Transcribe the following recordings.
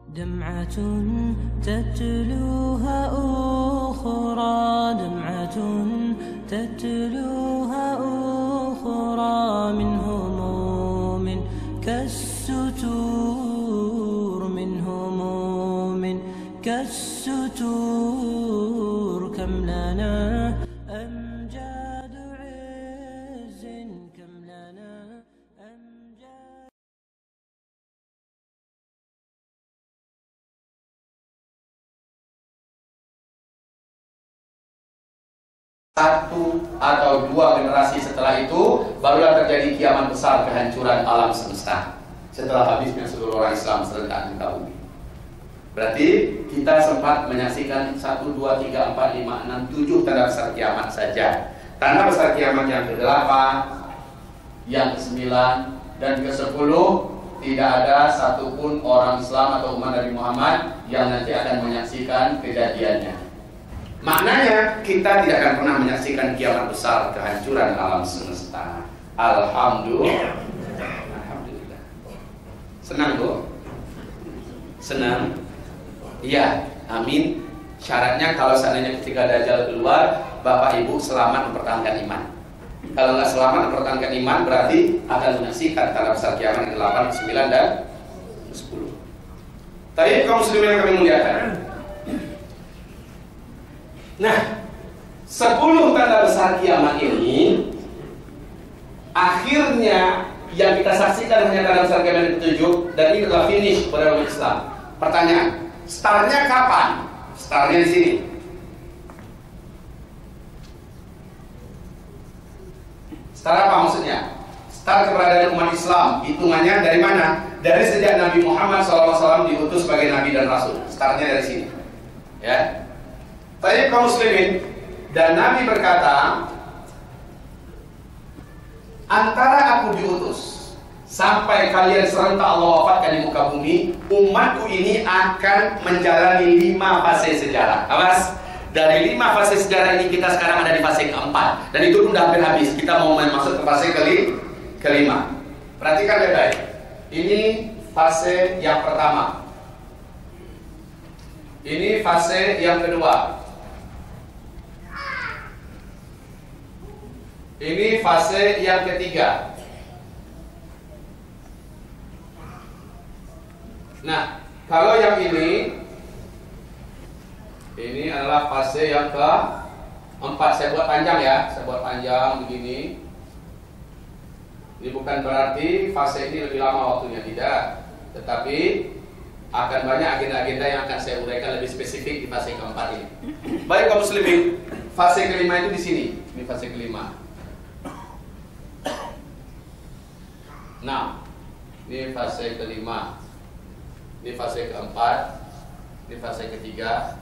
دمعة تتلوها أخرى دمعة تتلوها أخرى من هموم كالستور من هموم كالستور كم لنا أمجاد عز كم لنا أمجاد. Satu atau dua generasi setelah itu barulah terjadi kiamat besar, kehancuran alam semesta setelah habisnya seluruh orang Islam serentak di bumi. Berarti kita sempat menyaksikan 1, 2, 3, 4, 5, 6, 7 tanda besar kiamat saja. Tanda besar kiamat yang ke-8, yang ke-9 dan ke-10 tidak ada satupun orang Islam atau umat Nabi Muhammad yang nanti akan menyaksikan kejadiannya. Maknanya kita tidak akan pernah menyaksikan kiamat besar, kehancuran alam semesta. Alhamdulillah. Alhamdulillah. Senang Bu? Senang? Iya, amin. Syaratnya kalau seandainya ketika Dajjal keluar, Bapak Ibu selamat mempertahankan iman. Kalau nggak selamat mempertahankan iman, berarti akan menyaksikan tanda besar kiamat yang ke-8, ke-9 dan ke-10. Tapi kaum muslimin yang kami muliakan, nah, 10 tanda besar kiamat ini akhirnya yang kita saksikan hanya tanda besar kiamat yang ke-7, dan ini adalah finish pada umat Islam. Pertanyaan, startnya kapan? Startnya di sini. Start apa maksudnya? Start keberadaan umat Islam hitungannya dari mana? Dari sejak Nabi Muhammad SAW diutus sebagai Nabi dan Rasul. Startnya dari sini, ya. Tapi kaum muslimin, dan Nabi berkata, antara aku diutus sampai kalian serentak Allah wafatkan di muka bumi, umatku ini akan menjalani 5 fase sejarah. Awas, dari 5 fase sejarah ini kita sekarang ada di fase keempat, dan itu udah hampir habis. Kita mau masuk ke fase kelima. Perhatikan baik-baik. Ini fase yang pertama. Ini fase yang kedua. Ini fase yang ketiga. Nah, kalau yang ini adalah fase yang keempat. Saya buat panjang ya, saya buat panjang begini. Ini bukan berarti fase ini lebih lama waktunya, tidak. Tetapi akan banyak agenda-agenda yang akan saya uraikan lebih spesifik di fase keempat ini. Baik kaum muslimin, fase kelima itu di sini. Ini fase kelima. Nah, ini fase kelima, ini fase keempat, ini fase ketiga,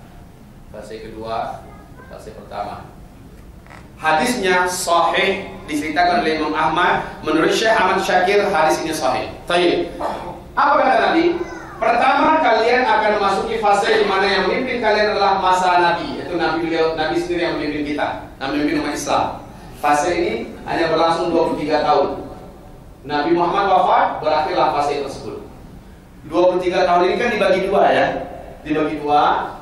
fase kedua, fase pertama. Hadisnya sahih, diceritakan oleh Imam Ahmad. Menurut Syekh Ahmad Syakir, hadis ini sahih. Tayyib. Apa kata Nabi? Pertama, kalian akan memasuki fase di mana yang memimpin kalian adalah masa Nabi, yaitu Nabi sendiri yang memimpin kita, yang memimpin umat Islam. Fase ini hanya berlangsung 23 tahun. Nabi Muhammad wafat, berakhirlah fase tersebut. 23 tahun ini kan dibagi dua ya. Dibagi dua.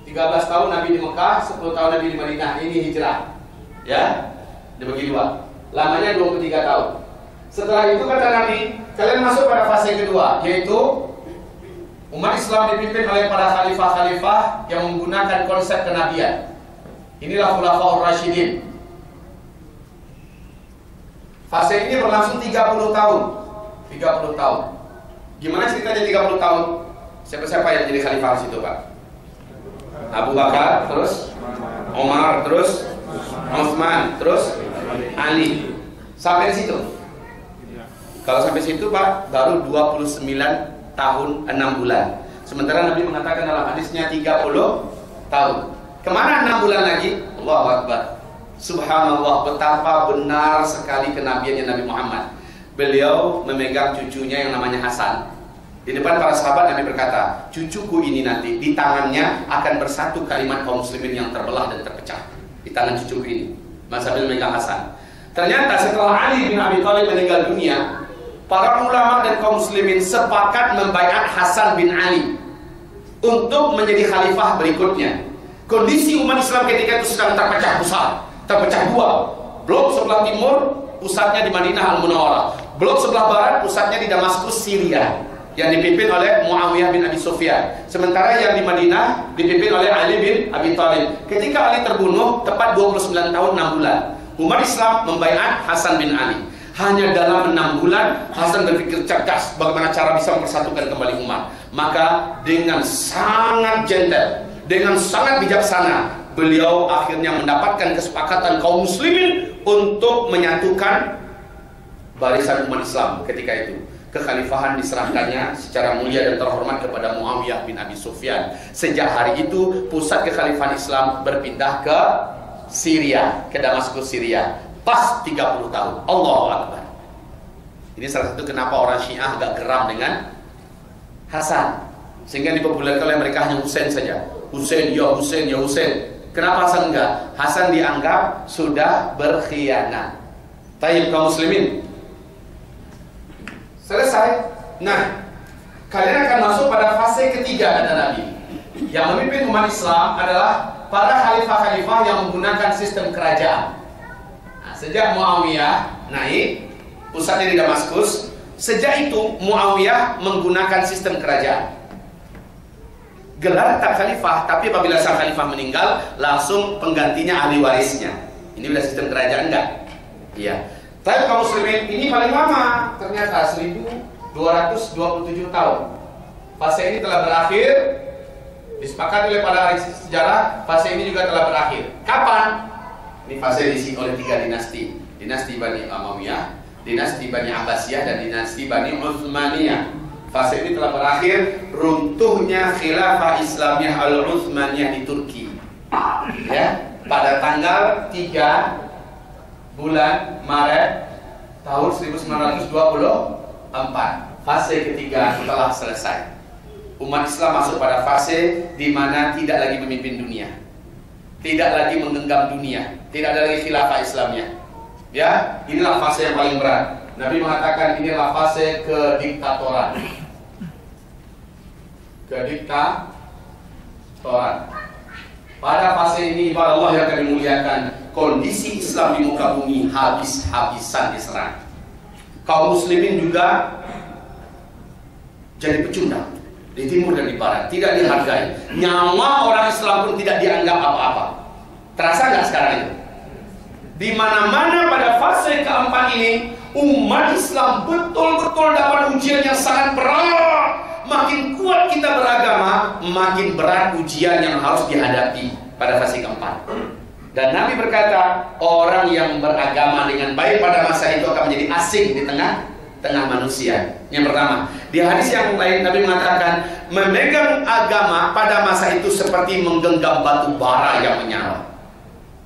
13 tahun Nabi di Mekah, 10 tahun Nabi di Madinah. Ini hijrah. Ya. Dibagi dua. Lamanya 23 tahun. Setelah itu kata Nabi, kalian masuk pada fase kedua, yaitu umat Islam dipimpin oleh para khalifah-khalifah yang menggunakan konsep kenabian. Inilah Khulafaur Rasyidin. Fase ini berlangsung 30 tahun. 30 tahun. Gimana ceritanya 30 tahun? Siapa-siapa yang jadi khalifah di situ, Pak? Abu Bakar, terus Umar, terus Utsman, terus Ali. Sampai di situ. Kalau sampai situ, Pak, baru 29 tahun 6 bulan. Sementara Nabi mengatakan dalam hadisnya 30 tahun. Kemana 6 bulan lagi? Allahu Akbar. Subhanallah, betapa benar sekali kenabiannya Nabi Muhammad. Beliau memegang cucunya yang namanya Hasan. Di depan para sahabat Nabi berkata, cucuku ini nanti di tangannya akan bersatu kalimat kaum muslimin yang terbelah dan terpecah. Di tangan cucuku ini. Mas sambil memegang Hasan. Ternyata setelah Ali bin Abi Thalib meninggal dunia, para ulama dan kaum muslimin sepakat membaiat Hasan bin Ali untuk menjadi khalifah berikutnya. Kondisi umat Islam ketika itu sedang terpecah besar, terpecah dua. Blok sebelah timur pusatnya di Madinah Al-Munawwarah, blok sebelah barat pusatnya di Damaskus, Syria, yang dipimpin oleh Muawiyah bin Abi Sufyan. Sementara yang di Madinah dipimpin oleh Ali bin Abi Thalib. Ketika Ali terbunuh tepat 29 tahun 6 bulan, umat Islam membaiat Hasan bin Ali. Hanya dalam 6 bulan Hasan berpikir cerdas bagaimana cara bisa mempersatukan kembali umat. Maka dengan sangat gentle, dengan sangat bijaksana, beliau akhirnya mendapatkan kesepakatan kaum muslimin untuk menyatukan barisan umat Islam. Ketika itu kekhalifahan diserahkannya secara mulia dan terhormat kepada Muawiyah bin Abi Sufyan. Sejak hari itu pusat kekhalifahan Islam berpindah ke Syria, ke Damaskus, Syria. Pas 30 tahun. Allahu Akbar. Ini salah satu kenapa orang Syiah agak geram dengan Hasan, sehingga dipopulerkan oleh mereka hanya Husain saja. Husain, ya Husain, ya Husain. Kenapa Hasan enggak? Hasan dianggap sudah berkhianat. Tayyib kaum muslimin. Selesai. Nah, kalian akan masuk pada fase ketiga kata Nabi. Yang memimpin umat Islam adalah para khalifah-khalifah yang menggunakan sistem kerajaan. Nah, sejak Muawiyah naik, pusatnya di Damaskus. Sejak itu Muawiyah menggunakan sistem kerajaan. Gelar tak khalifah, tapi apabila sang khalifah meninggal, langsung penggantinya ahli warisnya. Ini udah sistem kerajaan enggak? Iya. Tapi kaum muslimin ini paling lama, ternyata 1227 tahun. Fase ini telah berakhir, disepakati oleh para ahli sejarah. Fase ini juga telah berakhir. Kapan? Ini fase diisi oleh 3 dinasti. Dinasti Bani Umayyah, dinasti Bani Abbasiyah, dan dinasti Bani Utsmaniyah. Fase ini telah berakhir, runtuhnya khilafah Islamiyah Al-Utsmaniyah di Turki. Ya, pada tanggal 3 bulan Maret tahun 1924. Fase ketiga telah selesai. Umat Islam masuk pada fase di mana tidak lagi memimpin dunia, tidak lagi menggenggam dunia, tidak ada lagi khilafah Islamiyah. Ya, inilah fase yang paling berat. Nabi mengatakan inilah fase kediktatoran. Kediktatoran. Pada fase ini, ibadah Allah yang akan dimuliakan, kondisi Islam di muka bumi habis-habisan diserang. Kaum muslimin juga jadi pecundang di timur dan di barat, tidak dihargai. Nyawa orang Islam pun tidak dianggap apa-apa. Terasa nggak sekarang itu? Di mana-mana pada fase keempat ini, umat Islam betul-betul dapat ujian yang sangat berat. Makin kuat kita beragama, makin berat ujian yang harus dihadapi pada fase keempat. Dan Nabi berkata, orang yang beragama dengan baik pada masa itu akan menjadi asing di tengah manusia. Yang pertama, di hadis yang lain Nabi mengatakan, memegang agama pada masa itu seperti menggenggam batu bara yang menyala.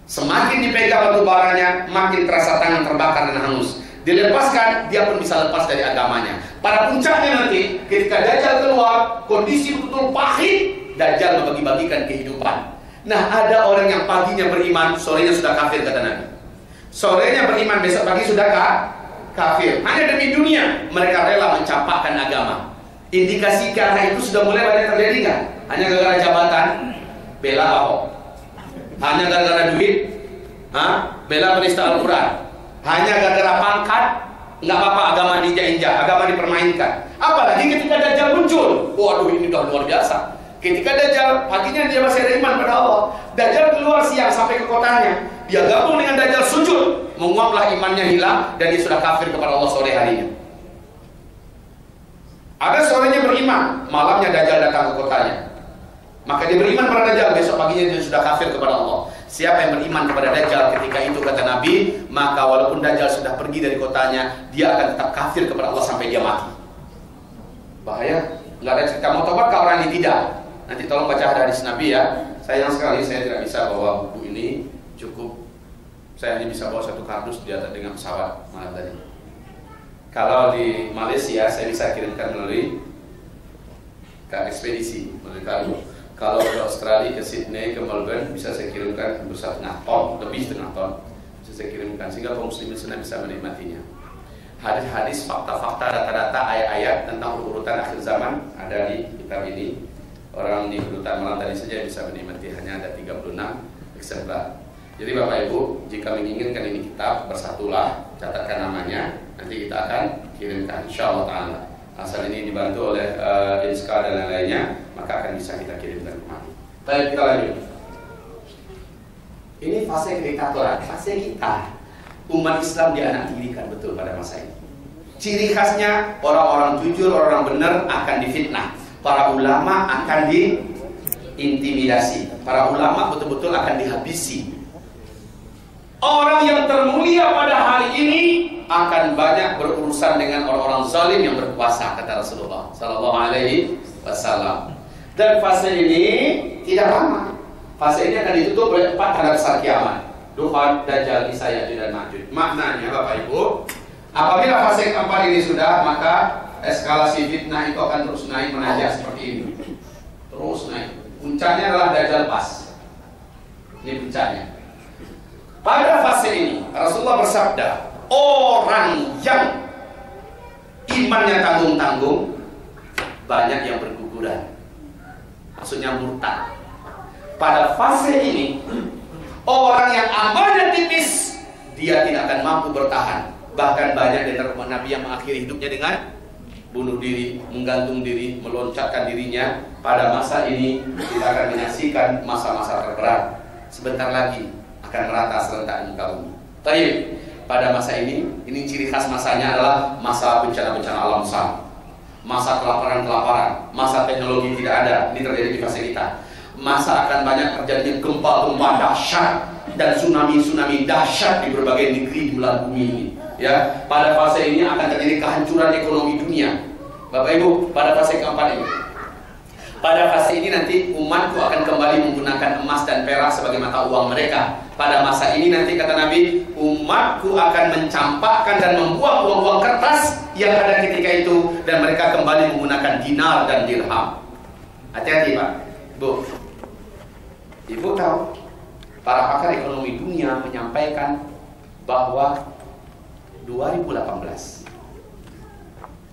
Semakin dipegang batu baranya, makin terasa tangan terbakar dan hangus. Dilepaskan, dia pun bisa lepas dari agamanya. Pada puncaknya nanti, ketika Dajjal keluar, kondisi betul pahit. Dajjal membagi-bagikan kehidupan. Nah, ada orang yang paginya beriman, sorenya sudah kafir kata Nabi. Sorenya beriman, besok pagi sudah kafir. Hanya demi dunia, mereka rela mencampakkan agama. Indikasi ke arah itu sudah mulai banyak terjadi kan? Hanya gara-gara jabatan, bela Ahok. Hanya gara-gara duit, bela penista Al-Quran. Hanya gara-gara pangkat, nggak apa-apa agama diinjak-injak, agama dipermainkan. Apalagi ketika Dajjal muncul, waduh ini udah luar biasa. Ketika Dajjal, paginya dia masih ada iman pada Allah. Dajjal keluar siang sampai ke kotanya, dia gabung dengan Dajjal sujud, menguaplah imannya hilang dan dia sudah kafir kepada Allah sore harinya. Ada sorenya beriman, malamnya Dajjal datang ke kotanya. Maka dia beriman pada Dajjal, besok paginya dia sudah kafir kepada Allah. Siapa yang beriman kepada Dajjal ketika itu kata Nabi, maka walaupun Dajjal sudah pergi dari kotanya, dia akan tetap kafir kepada Allah sampai dia mati. Bahaya, nggak ada cerita mau tobat ke orang ini tidak. Nanti tolong baca hadis Nabi ya. Sayang sekali saya tidak bisa bawa buku ini, cukup saya hanya bisa bawa satu kardus di atas dengan pesawat malam tadi. Kalau di Malaysia saya bisa kirimkan melalui ekspedisi melalui kargo. Kalau ke Australia, ke Sydney, ke Melbourne bisa saya kirimkan lebih setengah ton bisa saya kirimkan sehingga kaum muslimin sudah bisa menikmatinya. hadis-hadis, fakta-fakta, data-data, ayat-ayat tentang urutan akhir zaman ada di kitab ini. Orang di Kedutaan Malam tadi saja bisa menikmati, hanya ada 36 eksemplar. Jadi Bapak Ibu, jika menginginkan ini kitab, bersatulah, catatkan namanya, nanti kita akan kirimkan insyaallah ta'ala. Asal ini dibantu oleh Inska dan lain-lainnya, maka akan bisa kita kirimkan kemari. Baik, kita lanjut. Ini fase kediktatoran, fase kita. Umat Islam dianaktirikan betul pada masa ini. Ciri khasnya orang-orang jujur, orang benar akan difitnah. Para ulama akan diintimidasi. Para ulama betul-betul akan dihabisi. Orang yang termulia pada hari ini akan banyak berurusan dengan orang-orang zalim yang berkuasa, kata Rasulullah Sallallahu Alaihi Wasallam. Dan fase ini tidak lama. Fase ini akan ditutup oleh 4 tanda besar kiamat: Dukhan, Dajjal, Isa, Ya'juj dan Ma'juj. Maknanya Bapak Ibu, apabila fase keempat ini sudah, maka eskalasi fitnah itu akan terus naik menanjak seperti ini. Terus naik. Puncaknya adalah Dajjal pas. Ini puncaknya. Pada fase ini Rasulullah bersabda, orang yang imannya tanggung-tanggung, banyak yang berguguran. Maksudnya murtad. Pada fase ini, orang yang amannya tipis, dia tidak akan mampu bertahan. Bahkan banyak dari Nabi yang mengakhiri hidupnya dengan bunuh diri, menggantung diri, meloncatkan dirinya. Pada masa ini kita akan menyaksikan masa-masa terberat. Sebentar lagi akan merata serentak muka bumi. Baik, pada masa ini ciri khas masanya adalah masa bencana-bencana alam besar, masa kelaparan-kelaparan, masa teknologi tidak ada. Ini terjadi di fase kita. Masa akan banyak terjadinya gempa-gempa dahsyat dan tsunami-tsunami dahsyat di berbagai negeri di belahan bumi ini. Ya, pada fase ini akan terjadi kehancuran ekonomi dunia. Bapak Ibu, pada fase keempat ini, pada fase ini nanti umatku akan kembali menggunakan emas dan perak sebagai mata uang mereka. Pada masa ini nanti kata Nabi, umatku akan mencampakkan dan membuang uang-uang kertas yang ada ketika itu, dan mereka kembali menggunakan dinar dan dirham. Hati-hati Pak, Bu. Ibu tahu, para pakar ekonomi dunia menyampaikan bahwa 2018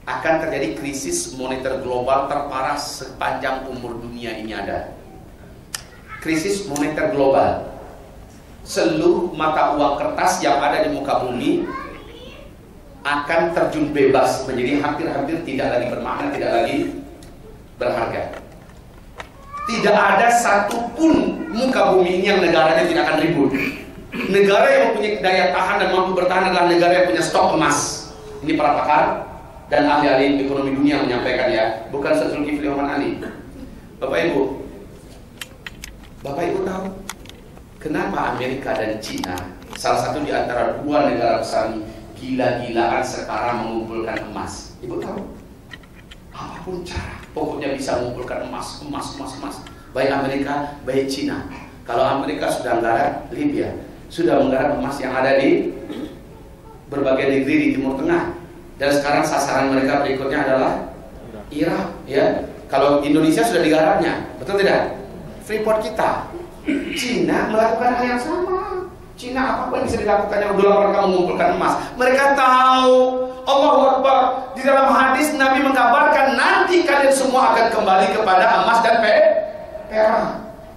akan terjadi krisis moneter global terparah sepanjang umur dunia ini ada. Krisis moneter global. Seluruh mata uang kertas yang ada di muka bumi akan terjun bebas menjadi hampir-hampir tidak lagi bermakna, tidak lagi berharga. Tidak ada satupun muka bumi ini yang negaranya tidak akan ribut. Negara yang mempunyai daya tahan dan mampu bertahan adalah negara yang punya stok emas. Ini para pakar dan ahli-ahli ekonomi dunia menyampaikan, ya, bukan Zulkifli Rahman Ali. Bapak Ibu tahu kenapa Amerika dan Cina, salah satu di antara dua negara besar ini, gila-gilaan sekarang mengumpulkan emas? Ibu tahu? Apapun cara, pokoknya bisa mengumpulkan emas. Baik Amerika, baik Cina. Kalau Amerika sudah menggarap Libya, sudah menggarap emas yang ada di berbagai negeri di Timur Tengah, dan sekarang sasaran mereka berikutnya adalah Irak. Ya, kalau Indonesia sudah digarapnya, betul tidak? Freeport kita. Cina melakukan hal yang sama. Cina apapun yang bisa dilakukannya udah mereka mengumpulkan emas. Mereka tahu, Allahu Akbar. Di dalam hadis Nabi mengkabarkan nanti kalian semua akan kembali kepada emas dan perak.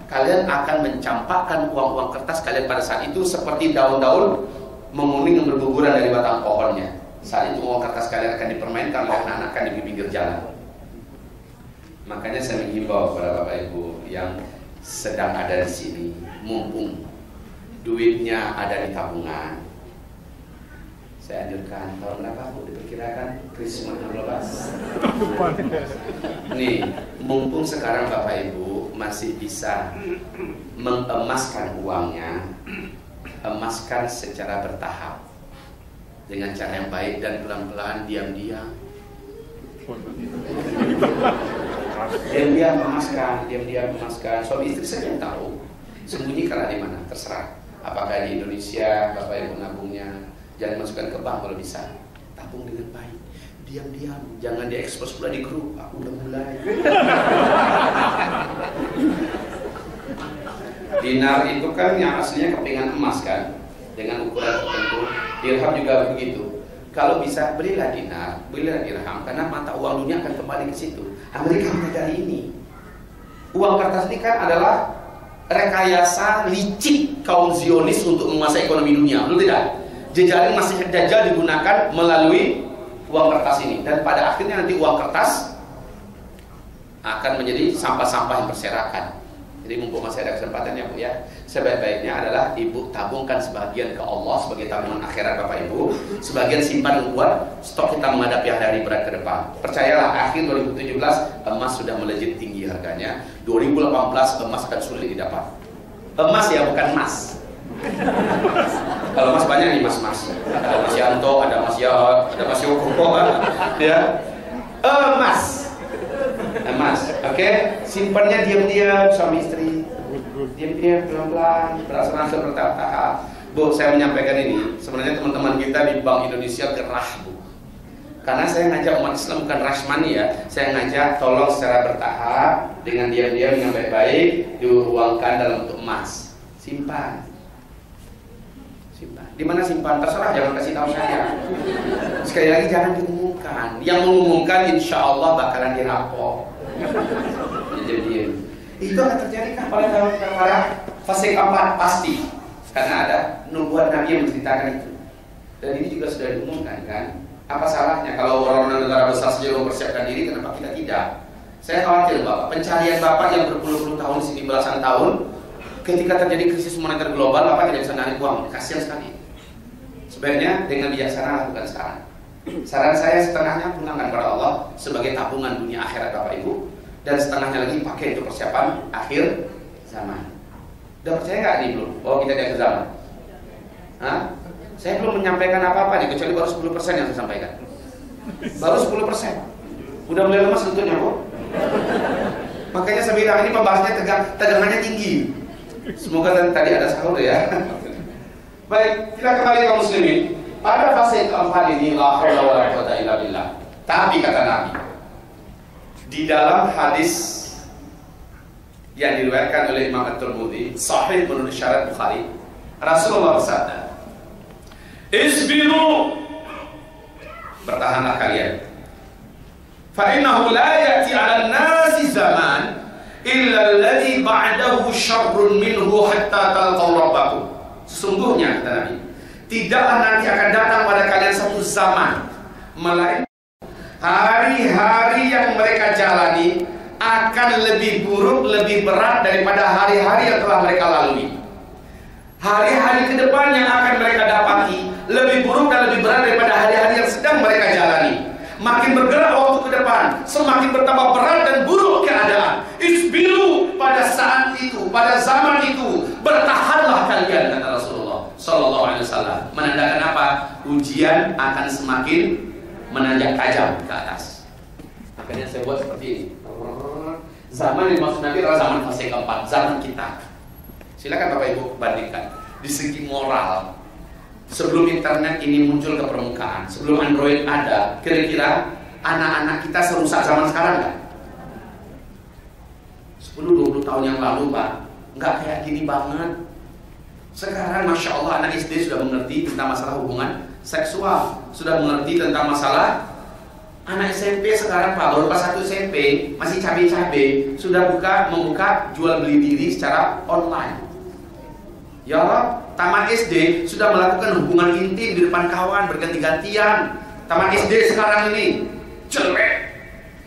Kalian akan mencampakkan uang-uang kertas kalian pada saat itu seperti daun-daun menguning yang berguguran dari batang pohonnya. Saat itu uang kertas kalian akan dipermainkan oleh anak-anak kan di pinggir jalan. Makanya saya menghimbau kepada Bapak Ibu yang sedang ada di sini, mumpung duitnya ada di tabungan, saya anjurkan, tahun berapa Bu diperkirakan krisis moneter global? Nih, mumpung sekarang Bapak Ibu masih bisa mengemaskan uangnya, emaskan secara bertahap dengan cara yang baik dan pelan-pelan, diam-diam. Diam-diam emaskan. Suami istri saja yang tahu. Sembunyikanlah di mana, terserah. Apakah di Indonesia, Bapak Ibu nabungnya, jangan masukkan ke bank kalau bisa. Tabung dengan baik. Diam-diam, jangan diekspos pula di grup. Aku udah mulai. Dinar itu kan yang aslinya kepingan emas kan, dengan ukuran tertentu. Dirham juga begitu. kalau bisa belilah dinar, belilah dirham, karena mata uang dunia akan kembali ke situ. Amerika menyadari ini. Uang kertas ini kan adalah rekayasa licik kaum Zionis untuk menguasai ekonomi dunia, betul tidak? Jejaring masih Dajjal digunakan melalui uang kertas ini, dan pada akhirnya nanti uang kertas akan menjadi sampah-sampah yang berserakan. Jadi mumpung masih ada kesempatan ya Bu ya, sebaik-baiknya adalah Ibu tabungkan sebagian ke Allah sebagai tabungan akhirat Bapak Ibu, sebagian simpan buat stok kita menghadapi hari-hari berat ke depan. Percayalah, akhir 2017 emas sudah melejit tinggi harganya. 2018 emas akan sulit didapat. Emas ya, bukan emas. Kalau emas banyak nih mas-mas. Ada Mas Yanto, ada Mas Yahot, ada Mas Yoko, ya. Emas. Emas, oke? Simpannya diam-diam suami istri, diam-diam pelan-pelan, berangsur-angsur bertahap-tahap. Bu, saya menyampaikan ini, sebenarnya teman-teman kita di Bank Indonesia gerah Bu, karena saya ngajak umat Islam bukan rush money ya, saya ngajak tolong secara bertahap, dengan diam-diam yang baik-baik, diuangkan dalam bentuk emas, simpan. Simpan. Di mana simpan terserah, jangan kasih tahu saya. Sekali lagi jangan diumumkan. Yang mengumumkan insya Allah bakalan dirampok. Jadi itu akan terjadi kan pada fase keempat pasti, karena ada nubuat Nabi yang menceritakan itu. Dan ini juga sudah diumumkan kan. Apa salahnya kalau orang-orang negara besar saja mempersiapkan diri, kenapa kita tidak? Saya khawatir Bapak, pencarian Bapak yang berpuluh-puluh tahun di sini, belasan tahun, ketika terjadi krisis moneter global, Bapak tidak bisa narik uang, kasihan sekali. Sebaiknya dengan bijaksana lakukan sekarang. Saran saya setengahnya pulangkan kepada Allah sebagai tabungan dunia akhirat Bapak Ibu, dan setengahnya lagi pakai untuk persiapan akhir zaman. Udah percaya nggak nih belum? Oh kita di akhir zaman. Hah? Saya belum menyampaikan apa-apa nih, kecuali baru 10% yang saya sampaikan. Baru 10%. Udah mulai lemas tentunya Bu. Makanya saya bilang ini pembahasannya tegangannya tinggi. Semoga tadi ada sahur ya. Baik, kita kembali kaum muslimin. Pada fase keempat ini la haula wala quwwata illa billah. Tapi kata Nabi, di dalam hadis yang diriwayatkan oleh Imam At-Tirmidzi, sahih menurut syarat Bukhari, Rasulullah bersabda, "Isbiru, bertahanlah kalian. Fa innahu la ya'ti 'ala an-nasi zaman illa alladhi ba'dahu syarrun minhu hatta talqaw rabbakum." Sesungguhnya kata Nabi, tidaklah nanti akan datang pada kalian satu zaman melainkan hari-hari yang mereka jalani akan lebih buruk, lebih berat daripada hari-hari yang telah mereka lalui. Hari-hari ke depan yang akan mereka dapati lebih buruk dan lebih berat daripada hari-hari yang sedang mereka jalani. Makin bergerak waktu ke depan, semakin bertambah berat dan buruk keadaan. Isbiru, pada saat itu, pada zaman itu, bertahanlah kalian, kata Rasulullah Sallallahu Alaihi Wasallam. Menandakan apa? Ujian akan semakin menanjak tajam ke atas. Makanya saya buat seperti ini. Zaman yang maksud Nabi adalah zaman fase keempat, zaman kita. Silakan Bapak Ibu bandingkan. Di segi moral, sebelum internet ini muncul ke permukaan, sebelum Android ada, kira-kira anak-anak kita serusak zaman sekarang nggak? 10-20 tahun yang lalu Pak, nggak kayak gini banget. Sekarang Masya Allah anak SD sudah mengerti tentang masalah hubungan seksual, sudah mengerti tentang masalah. Anak SMP sekarang Pak, baru pas 1 SMP, masih cabe-cabe, sudah membuka jual beli diri secara online. Ya Allah, taman SD sudah melakukan hubungan intim di depan kawan berganti-gantian. Taman SD sekarang ini jelek,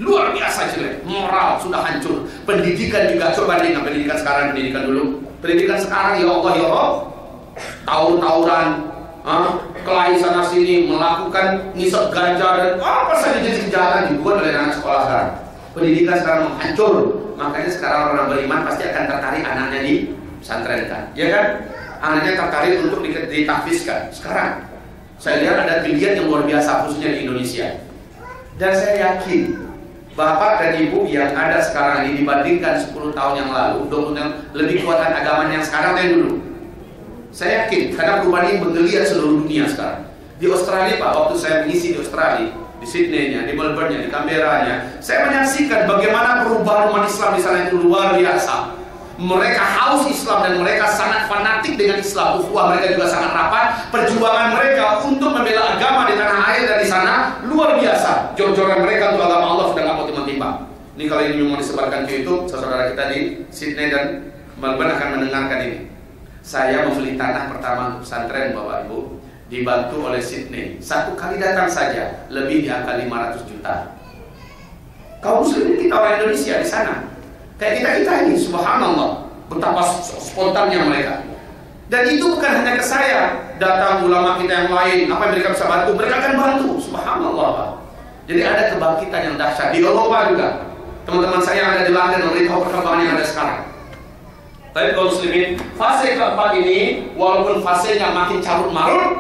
luar biasa jelek. Moral sudah hancur. Pendidikan juga, coba dengan pendidikan sekarang, pendidikan dulu. Pendidikan sekarang ya Allah, tawur-tawuran, kelahi sana sini, melakukan ngisep ganja dan apa saja jenis kejahatan dibuat oleh anak sekolah sekarang. Pendidikan sekarang hancur. Makanya sekarang orang beriman pasti akan tertarik anaknya di pesantrenkan, ya kan? Anaknya tertarik untuk ditahfizkan. Sekarang saya lihat ada geliat yang luar biasa khususnya di Indonesia. Dan saya yakin Bapak dan Ibu yang ada sekarang ini dibandingkan 10 tahun yang lalu, 20 tahun lebih kuatan agama yang sekarang dari dulu. Saya yakin karena perubahan ini menggeliat seluruh dunia sekarang. Di Australia Pak, waktu saya mengisi di Australia, di Sydney-nya, di Melbourne-nya, di Canberra-nya, saya menyaksikan bagaimana perubahan umat Islam di sana itu luar biasa. Mereka haus Islam dan mereka sangat fanatik dengan Islam. Ukhuwah mereka juga sangat rapat. Perjuangan mereka untuk membela agama di tanah air dan di sana luar biasa. Jor-joran mereka untuk agama Allah sudah nggak mau timbang-timbang. Ini kalau ini memang disebarkan ke YouTube, saudara kita di Sydney dan Melbourne akan mendengarkan ini. Saya membeli tanah pertama untuk pesantren, Bapak Ibu, dibantu oleh Sydney. Satu kali datang saja lebih di angka 500 juta. Kaum muslimin kita orang Indonesia di sana. Kayak kita ini, subhanallah, betapa spontannya mereka. Dan itu bukan hanya ke saya, datang ulama kita yang lain, apa yang mereka bisa bantu, mereka akan bantu, subhanallah, Pak. Jadi ada kebangkitan yang dahsyat di Eropa juga. Teman-teman saya yang ada di London memberitahu perkembangan yang ada sekarang. Tapi kaum muslimin, fase keempat ini, walaupun fasenya makin carut marut,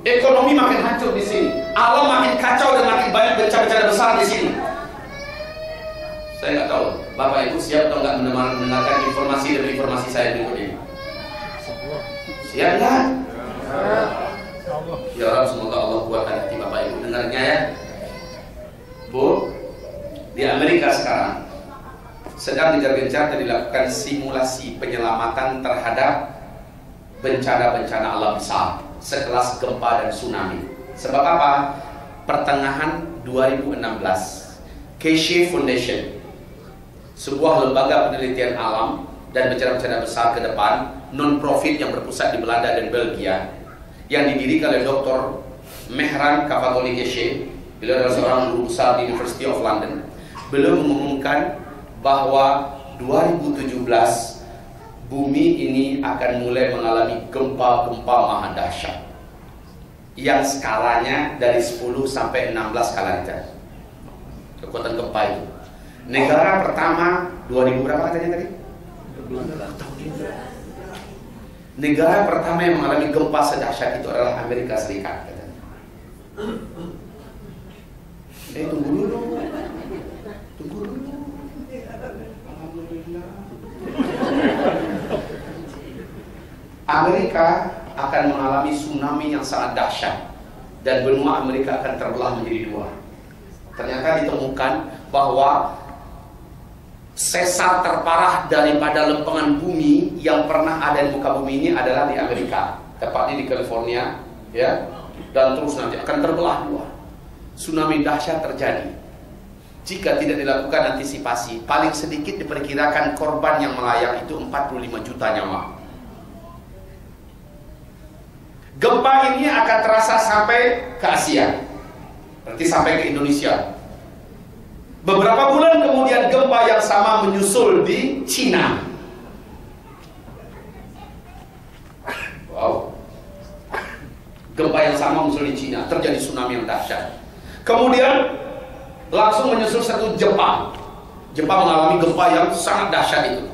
ekonomi makin hancur di sini, alam makin kacau dan makin banyak bencana-bencana besar di sini. Saya nggak tahu, Bapak Ibu siap atau nggak mendengarkan informasi dari informasi saya berikut ini? Siap nggak? Ya Rabb, semoga Allah kuatkan hati Bapak Ibu dengarnya ya. Bu, di Amerika sekarang sedang digencar dan dilakukan simulasi penyelamatan terhadap bencana-bencana alam besar sekelas gempa dan tsunami. Sebab apa? Pertengahan 2016, Keshe Foundation, sebuah lembaga penelitian alam dan bencana-bencana besar ke depan, non-profit yang berpusat di Belanda dan Belgia, yang didirikan oleh Dr. Mehran Kafatoli Keshe. Beliau adalah seorang guru besar di University of London. Beliau mengumumkan bahwa 2017 bumi ini akan mulai mengalami gempa-gempa maha dahsyat yang skalanya dari 10 sampai 16 skala Richter. Kekuatan gempa itu. Negara pertama 2000 berapa katanya tadi? Negara pertama yang mengalami gempa sedahsyat itu adalah Amerika Serikat katanya. Tunggu dulu. Amerika akan mengalami tsunami yang sangat dahsyat dan benua Amerika akan terbelah menjadi dua. Ternyata ditemukan bahwa sesar terparah daripada lempengan bumi yang pernah ada di muka bumi ini adalah di Amerika, tepatnya di California, ya. Dan terus nanti akan terbelah dua. Tsunami dahsyat terjadi. Jika tidak dilakukan antisipasi, paling sedikit diperkirakan korban yang melayang itu 45 juta nyawa. Gempa ini akan terasa sampai ke Asia, berarti sampai ke Indonesia. Beberapa bulan kemudian gempa yang sama menyusul di Cina. Wow. Gempa yang sama menyusul di Cina, terjadi tsunami yang dahsyat. Kemudian langsung menyusul satu Jepang. Jepang mengalami gempa yang sangat dahsyat itu.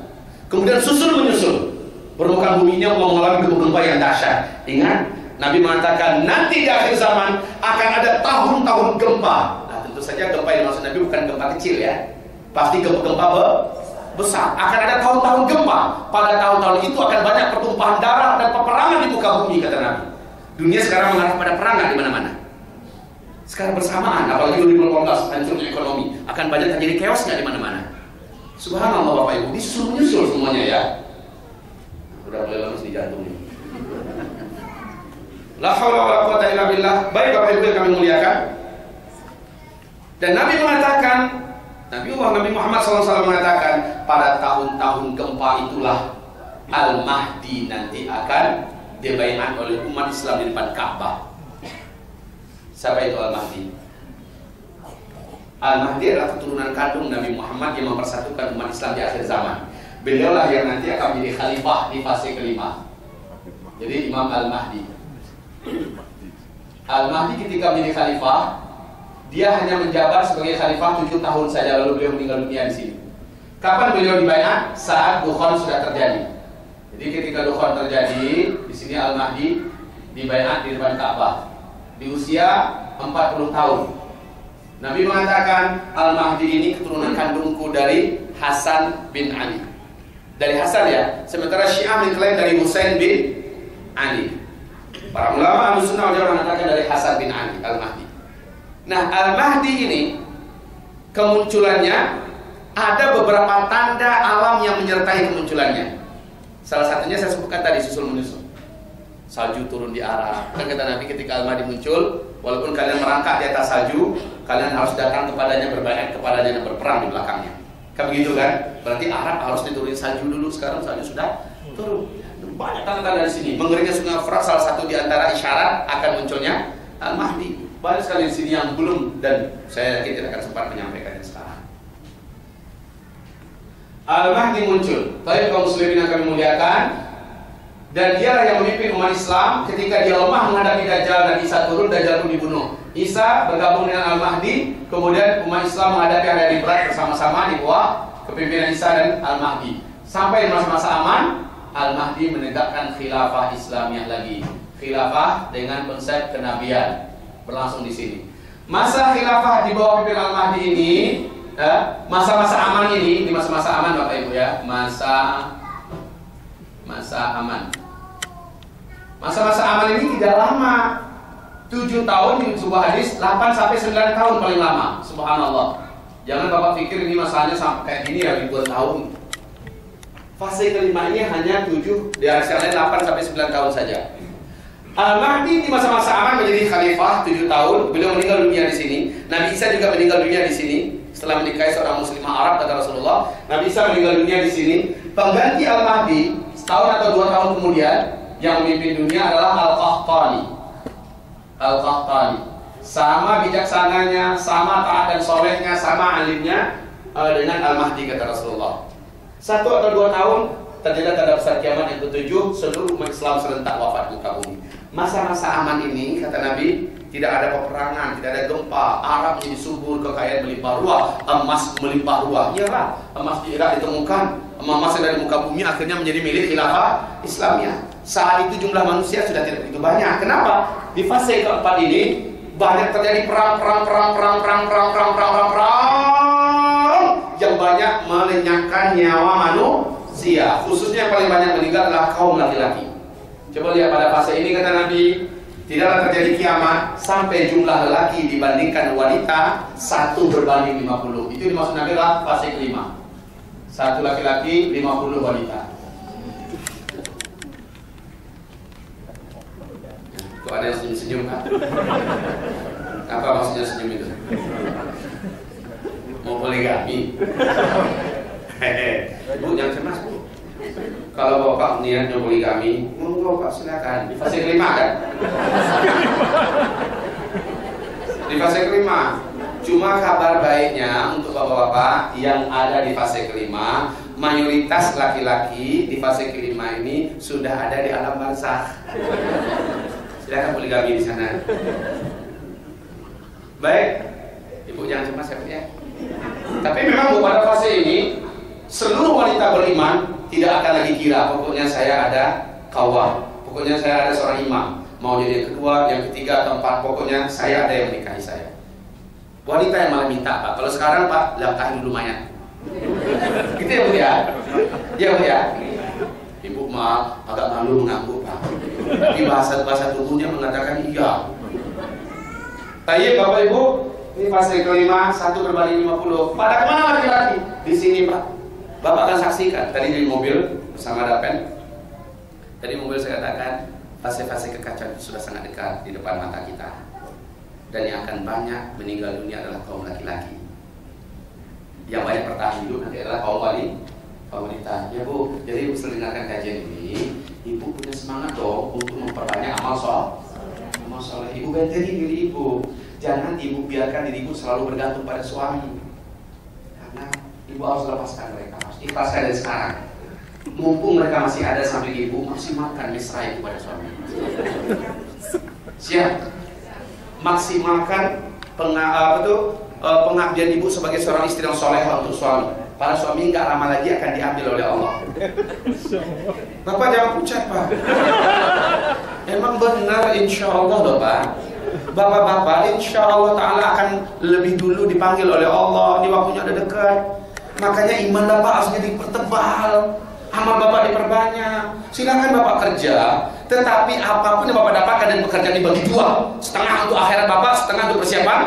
Kemudian menyusul. Permukaan bumi ini mengalami gempa yang dahsyat. Ingat, Nabi mengatakan nanti di akhir zaman akan ada tahun-tahun gempa. Nah, tentu saja gempa yang dimaksud Nabi bukan gempa kecil ya. Pasti gempa besar. Akan ada tahun-tahun gempa. Pada tahun-tahun itu akan banyak pertumpahan darah dan peperangan di muka bumi, kata Nabi. Dunia sekarang mengarah pada perang di mana-mana. Sekarang bersamaan, apalagi 2018 hancurnya ekonomi, akan banyak terjadi chaos nggak di mana-mana. Subhanallah Bapak Ibu, disusul semuanya ya. Udah mulai lemes di jantung nih. La haula wala quwata illa billah. Baik Bapak Ibu yang kami muliakan. Dan Nabi mengatakan, Nabi Muhammad SAW mengatakan, pada tahun-tahun gempa itulah Al-Mahdi nanti akan dibaiat oleh umat Islam di depan Ka'bah. Siapa itu Al-Mahdi? Al-Mahdi adalah keturunan kandung Nabi Muhammad yang mempersatukan umat Islam di akhir zaman. Beliaulah yang nanti akan menjadi khalifah di fase kelima. Jadi Imam Al-Mahdi. Al-Mahdi ketika menjadi khalifah, dia hanya menjabat sebagai khalifah 7 tahun saja, lalu beliau meninggal dunia di sini. Kapan beliau dibaiat? Saat Dukhan sudah terjadi. Jadi ketika Dukhan terjadi, di sini Al-Mahdi dibaiat di depan Ka'bah. Di usia 40 tahun. Nabi mengatakan Al-Mahdi ini keturunan kandungku dari Hasan bin Ali. Dari Hasan ya. Sementara Syiah mengklaim dari Husain bin Ali. Para ulama Ahlussunnah wal Jamaah mengatakan dari Hasan bin Ali Al-Mahdi. Nah, Al-Mahdi ini kemunculannya ada beberapa tanda alam yang menyertai kemunculannya. Salah satunya saya sebutkan tadi, susul menyusul. Salju turun di Arab. Kan kata Nabi ketika Al-Mahdi muncul, walaupun kalian merangkak di atas salju, kalian harus datang kepadanya, berbayat kepadanya, dan berperang di belakangnya. Kan begitu kan? Berarti Arab harus diturunin salju dulu. Sekarang salju sudah turun. Banyak tanda-tanda di sini. Mengeringnya Sungai Frat salah satu di antara isyarat akan munculnya Al-Mahdi. Banyak sekali di sini yang belum, dan saya yakin tidak akan sempat menyampaikannya sekarang. Al-Mahdi muncul. Tapi kaum muslimin yang kami muliakan, dan dialah yang memimpin umat Islam ketika dia lemah menghadapi Dajjal dan Isa turun, Dajjal pun dibunuh. Isa bergabung dengan Al-Mahdi, kemudian umat Islam menghadapi hari berat bersama-sama di bawah kepemimpinan Isa dan Al-Mahdi. Sampai masa-masa aman, Al-Mahdi menegakkan khilafah Islamiyah lagi. Khilafah dengan konsep kenabian berlangsung di sini. Masa khilafah di bawah pimpinan Al-Mahdi ini, masa-masa aman ini, di masa-masa aman Bapak Ibu ya, masa aman. Masa-masa aman ini tidak lama. 7 tahun di sebuah hadis, 8 sampai 9 tahun paling lama. Subhanallah. Jangan Bapak pikir ini masalahnya sampai kayak gini ya ribuan tahun. Fase kelima ini hanya 7, di hadis yang lain 8 sampai 9 tahun saja. Al-Mahdi di masa-masa aman menjadi khalifah 7 tahun. Beliau meninggal dunia di sini. Nabi Isa juga meninggal dunia di sini. Setelah menikahi seorang muslimah Arab, kata Rasulullah, Nabi Isa meninggal dunia di sini. Pengganti Al-Mahdi setahun atau 2 tahun kemudian yang memimpin dunia adalah Al-Qahtani. Al-Qahtani sama bijaksananya, sama taat dan solehnya, sama alimnya dengan Al-Mahdi, kata Rasulullah. 1 atau 2 tahun terjadi tanda besar kiamat yang ke-7, seluruh umat Islam serentak wafat di muka bumi. Masa-masa aman ini, kata Nabi, tidak ada peperangan, tidak ada gempa, Arab menjadi subur, kekayaan melimpah ruah, emas melimpah ruah. Iyalah, emas di Irak ditemukan, emas yang dari muka bumi akhirnya menjadi milik khilafah Islamiyah. Saat itu jumlah manusia sudah tidak begitu banyak. Kenapa? Di fase keempat ini banyak terjadi perang yang banyak melenyapkan nyawa manusia. Khususnya yang paling banyak meninggal adalah kaum laki-laki. Coba lihat pada fase ini, kata Nabi, tidaklah terjadi kiamat sampai jumlah lelaki dibandingkan wanita 1 berbanding 50. Itu dimaksud Nabi adalah fase kelima. 1 laki-laki, 50 wanita. Kok ada yang senyum-senyum kan? Apa maksudnya senyum itu? Mau poligami? Bu, jangan cemas Bu. Kalau Bapak niatnya poligami, monggo Pak, silakan. Di fase kelima kan? Di fase kelima. Cuma kabar baiknya untuk Bapak-bapak yang ada di fase kelima, mayoritas laki-laki di fase kelima ini sudah ada di alam barzakh. Silakan poligami di sana. Baik, Ibu jangan cemas ya. Tapi memang pada fase ini seluruh wanita beriman tidak akan lagi kira pokoknya saya ada kawah, pokoknya saya ada seorang imam, mau jadi yang kedua, yang ketiga, atau keempat, pokoknya saya ada yang menikahi saya. Wanita yang malah minta, Pak. Kalau sekarang Pak, langkahin dulu mayat. Gitu ya Bu ya? Iya Bu ya? Ibu mah agak malu mengaku Pak, tapi bahasa tubuhnya mengatakan iya. Tapi Bapak Ibu, ini fase kelima, 1 berbanding 50. Pada kemana laki-laki? Di sini Pak. Bapak akan saksikan. Tadi di mobil bersama Dapen. Tadi mobil saya katakan fase-fase kekacauan sudah sangat dekat di depan mata kita. Dan yang akan banyak meninggal dunia adalah kaum laki-laki. Yang banyak bertahan hidup nanti adalah kaum wanita. Ya Bu, jadi Ibu setelah dengarkan kajian ini, Ibu punya semangat dong untuk memperbanyak amal soleh. Ibu bentengin diri Ibu. Jangan Ibu biarkan diri Ibu selalu bergantung pada suami. Karena Ibu harus lepaskan mereka, harus ikhlaskan dari sekarang. Mumpung mereka masih ada sampai Ibu, maksimalkan mesra Ibu pada suami. Siap? Maksimalkan pengabdian Ibu sebagai seorang istri yang solehah untuk suami. Para suami nggak lama lagi akan diambil oleh Allah. Bapak jangan pucat Pak. Emang benar insya Allah loh Pak. Bapak-bapak insya Allah Ta'ala akan lebih dulu dipanggil oleh Allah. Ini waktunya udah dekat. Makanya iman Bapak harusnya dipertebal, amal Bapak diperbanyak. Silakan Bapak kerja, tetapi apapun yang Bapak dapatkan dan pekerjaan dibagi 2. Setengah untuk akhirat Bapak, setengah untuk persiapan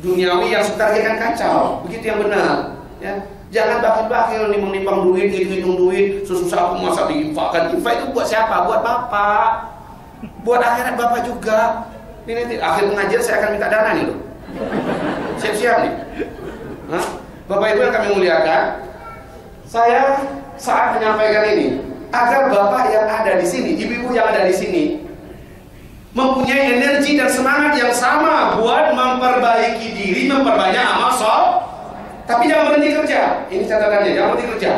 duniawi yang sebentar akan kacau. Begitu yang benar. Ya, jangan bakil-bakil nimbang-nimbang duit, hitung-hitung duit, susah aku masa diinfakkan. Infak itu buat siapa? Buat bapak, buat akhirat bapak juga. Ini nanti akhir pengajian saya akan minta dana nih loh. Siap-siap nih. Hah? Bapak Ibu yang kami muliakan, saya saat menyampaikan ini agar bapak yang ada di sini, ibu-ibu yang ada di sini, mempunyai energi dan semangat yang sama buat memperbaiki diri, memperbanyak amal soleh. Tapi jangan berhenti kerja. Ini catatannya, jangan berhenti kerja.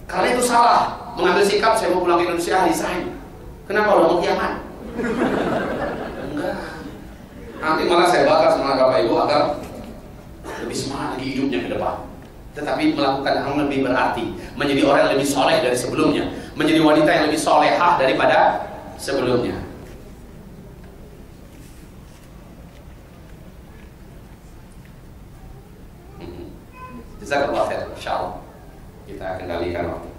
Karena itu salah. Mengambil sikap saya mau pulang ke Indonesia, resign. Kenapa? Udah mau kiamat. Enggak. Nanti malah saya bakar semangat Bapak Ibu agar lebih semangat di hidupnya ke depan. Tetapi melakukan hal yang lebih berarti, menjadi orang yang lebih soleh dari sebelumnya, menjadi wanita yang lebih solehah daripada sebelumnya. Jazakallah khair, insyaallah kita kendalikan waktu.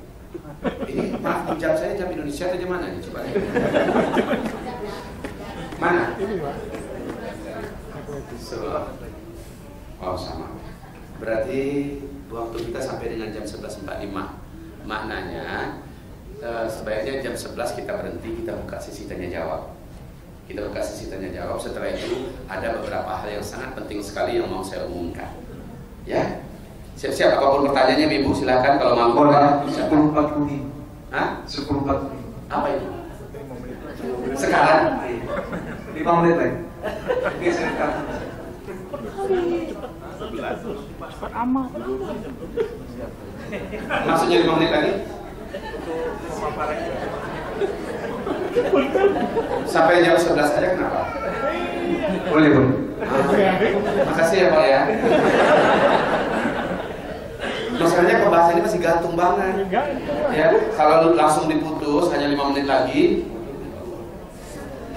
Ini maaf, jam saya jam Indonesia atau jam mana nih? Coba nih. Mana? Oh sama. Berarti waktu kita sampai dengan jam 11.45. Maknanya sebaiknya jam 11 kita berhenti, kita buka sesi tanya jawab. Kita buka sesi tanya jawab. Setelah itu ada beberapa hal yang sangat penting sekali yang mau saya umumkan. Ya. Siap-siap apapun pertanyaannya Ibu silakan kalau mampu. 10.40. Hah? 10.40. Apa itu? Sekarang 5 menit lagi. Geserkan. Cepat amat. Maksudnya 5 menit lagi? Sampai jam 11 aja kenapa? Boleh, Bang. Makasih ya Pak ya. Masalahnya pembahasan ini masih gantung banget. Ya, kalau langsung diputus hanya 5 menit lagi.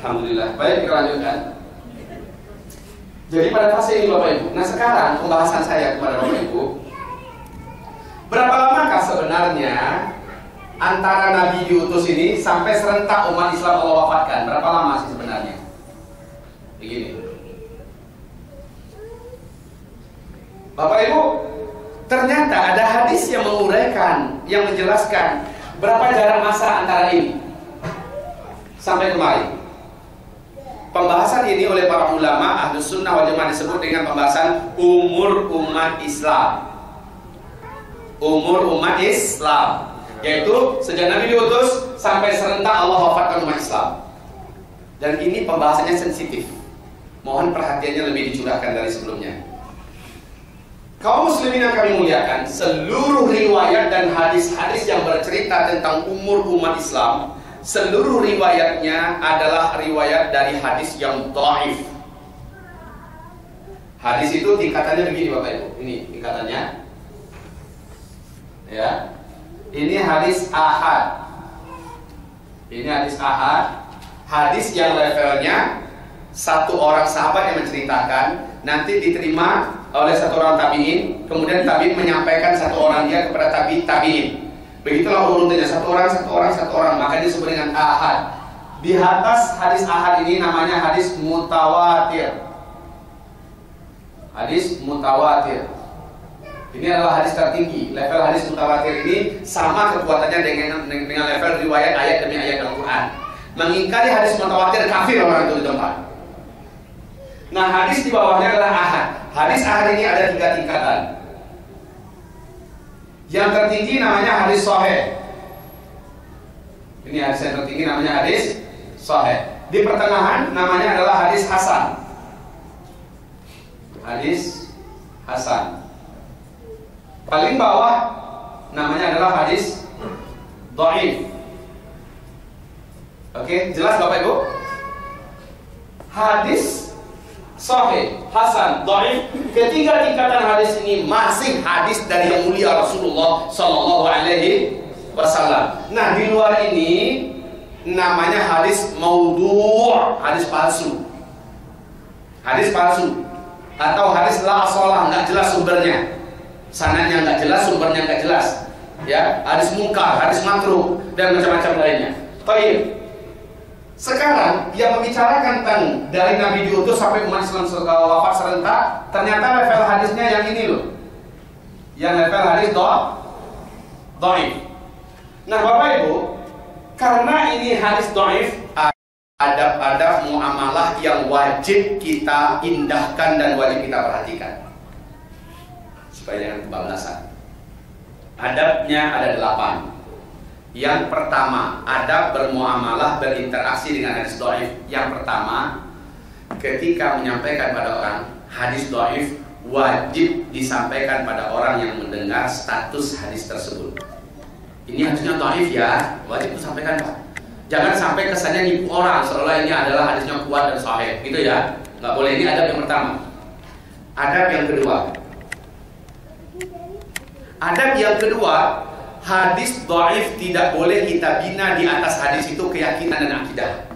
Alhamdulillah. Baik, kita lanjutkan. Jadi pada fase ini Bapak Ibu. Nah sekarang pembahasan saya kepada Bapak Ibu, berapa lamakah sebenarnya antara Nabi diutus ini sampai serentak umat Islam Allah wafatkan? Berapa lama sih sebenarnya? Begini. Bapak Ibu, ternyata ada hadis yang menguraikan, yang menjelaskan berapa jarak masa antara ini sampai kemari. Pembahasan ini oleh para ulama Ahlus Sunnah wal Jamaah disebut dengan pembahasan umur umat Islam. Umur umat Islam, yaitu sejak Nabi diutus sampai serentak Allah wafatkan umat Islam. Dan ini pembahasannya sensitif. Mohon perhatiannya lebih dicurahkan dari sebelumnya. Kaum muslimin yang kami muliakan, seluruh riwayat dan hadis-hadis yang bercerita tentang umur umat Islam, seluruh riwayatnya adalah riwayat dari hadis yang dhaif. Hadis itu tingkatannya begini Bapak Ibu. Ini tingkatannya. Ya. Ini hadis ahad. Ini hadis ahad. Hadis yang levelnya satu orang sahabat yang menceritakan, nanti diterima oleh satu orang tabi'in, kemudian tabi'in menyampaikan satu orang dia kepada tabi'in. Begitulah urutannya, satu orang, maka disebut dengan ahad. Di atas hadis ahad ini namanya hadis mutawatir. Hadis mutawatir. Ini adalah hadis tertinggi. Level hadis mutawatir ini sama kekuatannya dengan level riwayat ayat demi ayat Al-Quran. Mengingkari hadis mutawatir kafir orang itu di tempat. Nah hadis di bawahnya adalah ahad. Hadis ahad ini ada 3 tingkatan. Yang tertinggi namanya hadis sahih. Ini hadis yang tertinggi namanya hadis sahih. Di pertengahan namanya adalah hadis hasan. Hadis hasan. Paling bawah namanya adalah hadis dhaif. Oke, jelas Bapak Ibu? Hadis sahih, hasan, dhaif, ketiga tingkatan hadis ini masih hadis dari yang mulia Rasulullah Sallallahu Alaihi Wasallam. Nah di luar ini namanya hadis maudhu', hadis palsu, atau hadis la asalah, nggak jelas sumbernya, sanadnya nggak jelas, sumbernya nggak jelas, ya, hadis munkar, hadis makruh dan macam-macam lainnya. Baik. Sekarang yang membicarakan tentang dari Nabi diutus sampai umat Islam wafat serentak, ternyata level hadisnya yang ini loh. Yang level hadis dhaif. Nah, Bapak Ibu, karena ini hadis dhaif, adab-adab muamalah yang wajib kita indahkan dan wajib kita perhatikan supaya jangan kebablasan. Adabnya ada 8. Yang pertama, adab bermuamalah berinteraksi dengan hadis dhaif. Yang pertama, ketika menyampaikan pada orang hadis dhaif, wajib disampaikan pada orang yang mendengar status hadis tersebut. Ini hadisnya dhaif ya, wajib disampaikan Pak. Jangan sampai kesannya nipu orang seolah ini adalah hadisnya kuat dan sahih, gitu ya. Nggak boleh. Ini adab yang pertama. Adab yang kedua. Adab yang kedua, hadis dhaif tidak boleh kita bina di atas hadis itu keyakinan dan akidah.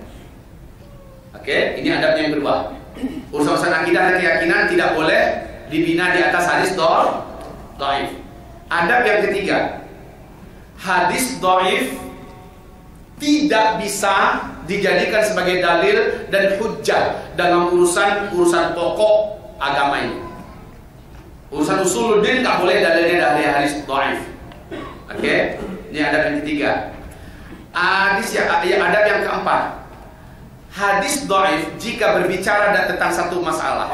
Oke, ini adabnya yang kedua. Urusan akidah dan keyakinan tidak boleh dibina di atas hadis dhaif. Adab yang ketiga, hadis dhaif tidak bisa dijadikan sebagai dalil dan hujjah dalam urusan pokok agama ini. Urusan usuluddin nggak boleh dalilnya dari hadis dhaif. Oke, ini adab yang ketiga. Adab yang keempat, hadis dhaif jika berbicara tentang satu masalah,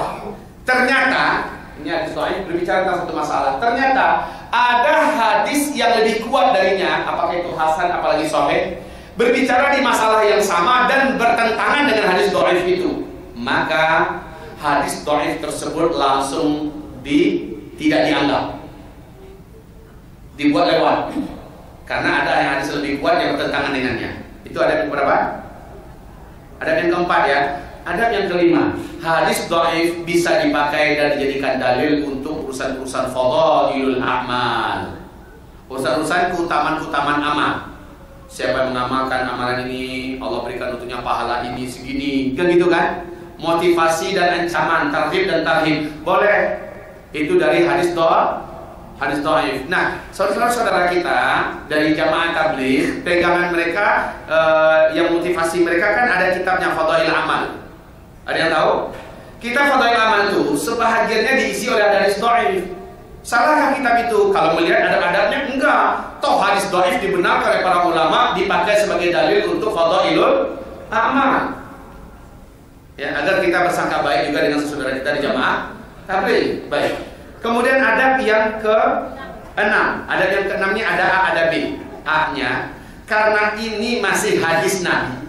ternyata ini hadis dhaif berbicara tentang satu masalah, ternyata ada hadis yang lebih kuat darinya, apakah itu hasan apalagi sahih, berbicara di masalah yang sama dan bertentangan dengan hadis dhaif itu, maka hadis dhaif tersebut langsung tidak dianggap, dibuat lewat, karena ada yang hadis lebih kuat yang bertentangan dengannya. Itu adab yang berapa? Adab yang keempat ya. Adab yang kelima, hadis dhaif bisa dipakai dan dijadikan dalil untuk urusan-urusan fadhailul a'mal, urusan-urusan keutamaan amal. Siapa yang mengamalkan amalan ini, Allah berikan untuknya pahala ini segini, kan gitu kan? Motivasi dan ancaman, targhib dan tarhib, boleh. Itu dari hadis dhaif. Nah, saudara-saudara kita dari jamaah tabligh, pegangan mereka yang motivasi mereka kan ada kitabnya Fadhail Amal. Ada yang tahu? Kitab Fadhail Amal itu sebahagiannya diisi oleh hadis dhaif. Salahkah kitab itu? Kalau melihat adab-adabnya, enggak. Toh hadis dhaif dibenarkan oleh para ulama dipakai sebagai dalil untuk Fadhailul Amal. Ya, agar kita bersangka baik juga dengan saudara kita di jamaah tabligh. Baik. Kemudian adab yang ke-6. Adab yang ke-6 ini ada A, ada B. A-nya, karena ini masih hadis Nabi.